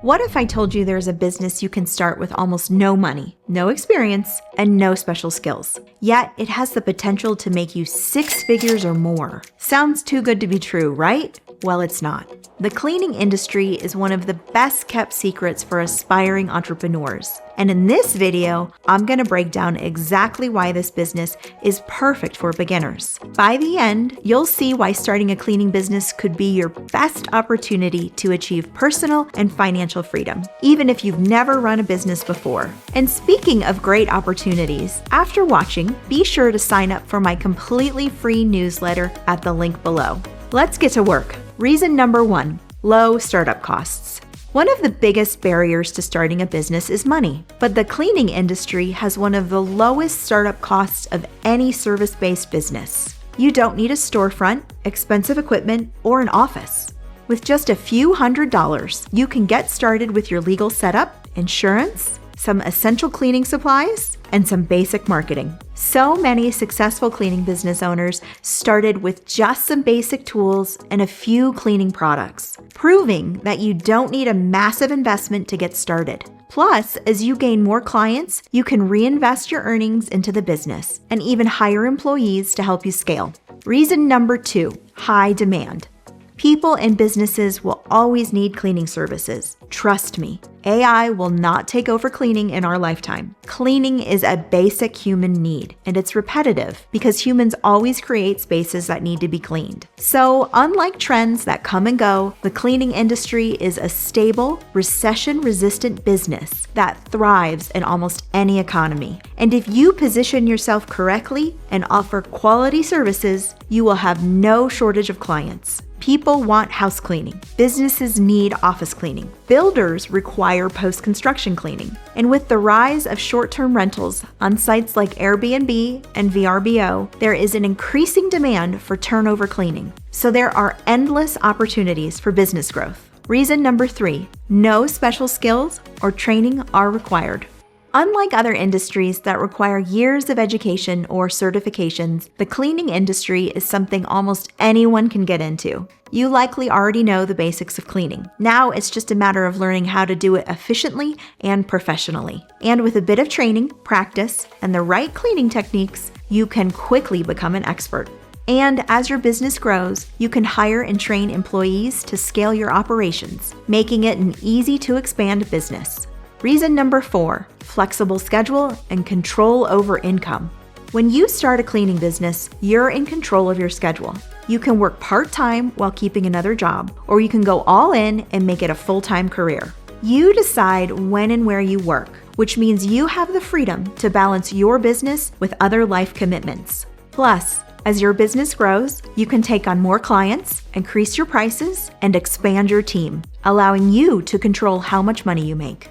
What if I told you there's a business you can start with almost no money, no experience, and no special skills? Yet it has the potential to make you 6 figures or more. Sounds too good to be true, right? Well, it's not. The cleaning industry is one of the best kept secrets for aspiring entrepreneurs. And in this video, I'm going to break down exactly why this business is perfect for beginners. By the end, you'll see why starting a cleaning business could be your best opportunity to achieve personal and financial freedom, even if you've never run a business before. And speaking of great opportunities, after watching, be sure to sign up for my completely free newsletter at the link below. Let's get to work. Reason number 1, low startup costs. One of the biggest barriers to starting a business is money, but the cleaning industry has one of the lowest startup costs of any service-based business. You don't need a storefront, expensive equipment, or an office. With just a few $100s, you can get started with your legal setup, insurance, some essential cleaning supplies, and some basic marketing. So many successful cleaning business owners started with just some basic tools and a few cleaning products, proving that you don't need a massive investment to get started. Plus, as you gain more clients, you can reinvest your earnings into the business and even hire employees to help you scale. Reason number 2, high demand. People and businesses will always need cleaning services. Trust me, AI will not take over cleaning in our lifetime. Cleaning is a basic human need, and it's repetitive because humans always create spaces that need to be cleaned. So, unlike trends that come and go, the cleaning industry is a stable, recession-resistant business that thrives in almost any economy. And if you position yourself correctly and offer quality services, you will have no shortage of clients. People want house cleaning. Businesses need office cleaning. Builders require post-construction cleaning. And with the rise of short-term rentals on sites like Airbnb and VRBO, there is an increasing demand for turnover cleaning. So there are endless opportunities for business growth. Reason number 3, no special skills or training are required. Unlike other industries that require years of education or certifications, the cleaning industry is something almost anyone can get into. You likely already know the basics of cleaning. Now it's just a matter of learning how to do it efficiently and professionally. And with a bit of training, practice, and the right cleaning techniques, you can quickly become an expert. And as your business grows, you can hire and train employees to scale your operations, making it an easy-to-expand business. Reason number 4, flexible schedule and control over income. When you start a cleaning business, you're in control of your schedule. You can work part-time while keeping another job, or you can go all in and make it a full-time career. You decide when and where you work, which means you have the freedom to balance your business with other life commitments. Plus, as your business grows, you can take on more clients, increase your prices, and expand your team, allowing you to control how much money you make.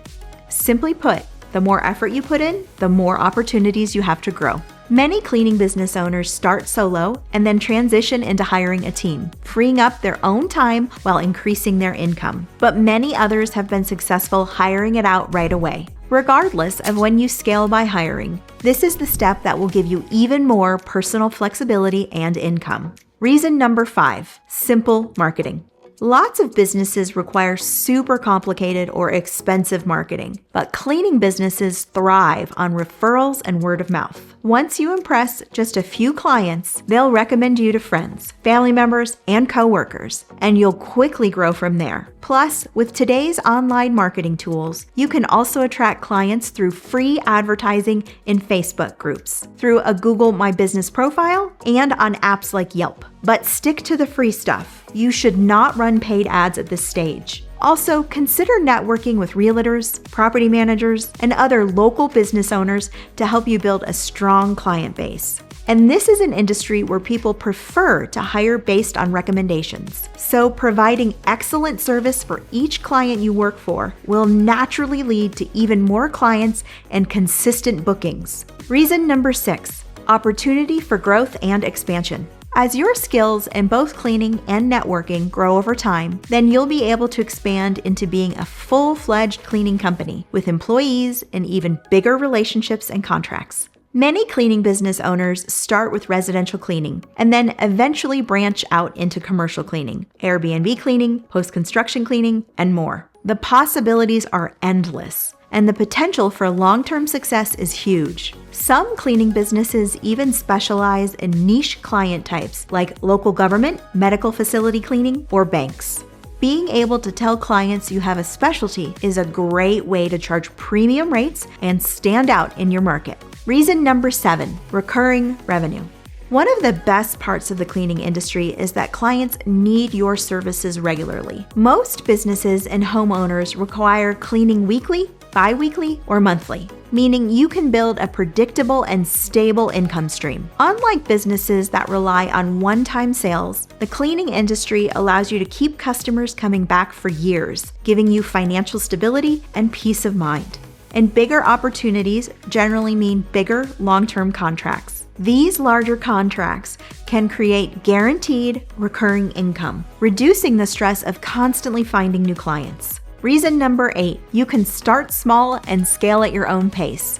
Simply put, the more effort you put in, the more opportunities you have to grow. Many cleaning business owners start solo and then transition into hiring a team, freeing up their own time while increasing their income. But many others have been successful hiring it out right away. Regardless of when you scale by hiring, this is the step that will give you even more personal flexibility and income. Reason number 5, simple marketing. Lots of businesses require super complicated or expensive marketing, but cleaning businesses thrive on referrals and word of mouth. Once you impress just a few clients, they'll recommend you to friends, family members, and coworkers, and you'll quickly grow from there. Plus, with today's online marketing tools, you can also attract clients through free advertising in Facebook groups, through a Google My Business profile, and on apps like Yelp. But stick to the free stuff. You should not run paid ads at this stage. Also, consider networking with realtors, property managers, and other local business owners to help you build a strong client base. And this is an industry where people prefer to hire based on recommendations. So providing excellent service for each client you work for will naturally lead to even more clients and consistent bookings. Reason number 6, opportunity for growth and expansion. As your skills in both cleaning and networking grow over time, then you'll be able to expand into being a full-fledged cleaning company with employees and even bigger relationships and contracts. Many cleaning business owners start with residential cleaning and then eventually branch out into commercial cleaning, Airbnb cleaning, post-construction cleaning, and more. The possibilities are endless, and the potential for long-term success is huge. Some cleaning businesses even specialize in niche client types like local government, medical facility cleaning, or banks. Being able to tell clients you have a specialty is a great way to charge premium rates and stand out in your market. Reason number 7, recurring revenue. One of the best parts of the cleaning industry is that clients need your services regularly. Most businesses and homeowners require cleaning weekly, bi-weekly, or monthly, meaning you can build a predictable and stable income stream. Unlike businesses that rely on one-time sales, the cleaning industry allows you to keep customers coming back for years, giving you financial stability and peace of mind. And bigger opportunities generally mean bigger long-term contracts. These larger contracts can create guaranteed recurring income, reducing the stress of constantly finding new clients. Reason number 8, you can start small and scale at your own pace.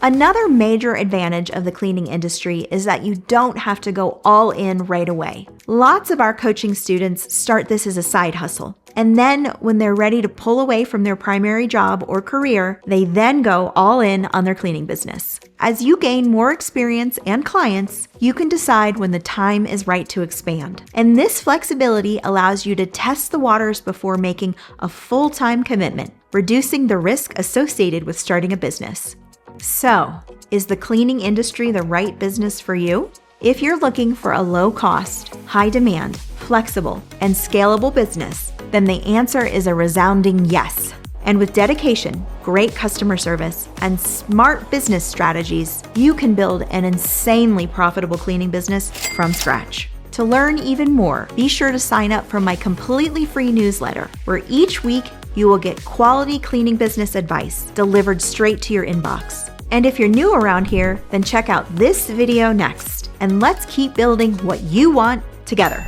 Another major advantage of the cleaning industry is that you don't have to go all in right away. Lots of our coaching students start this as a side hustle, and then when they're ready to pull away from their primary job or career, they then go all in on their cleaning business. As you gain more experience and clients, you can decide when the time is right to expand. And this flexibility allows you to test the waters before making a full-time commitment, reducing the risk associated with starting a business. So, is the cleaning industry the right business for you? If you're looking for a low-cost, high-demand, flexible, and scalable business, then the answer is a resounding yes. And with dedication, great customer service, and smart business strategies, you can build an insanely profitable cleaning business from scratch. To learn even more, be sure to sign up for my completely free newsletter, where each week you will get quality cleaning business advice delivered straight to your inbox. And if you're new around here, then check out this video next, and let's keep building what you want together.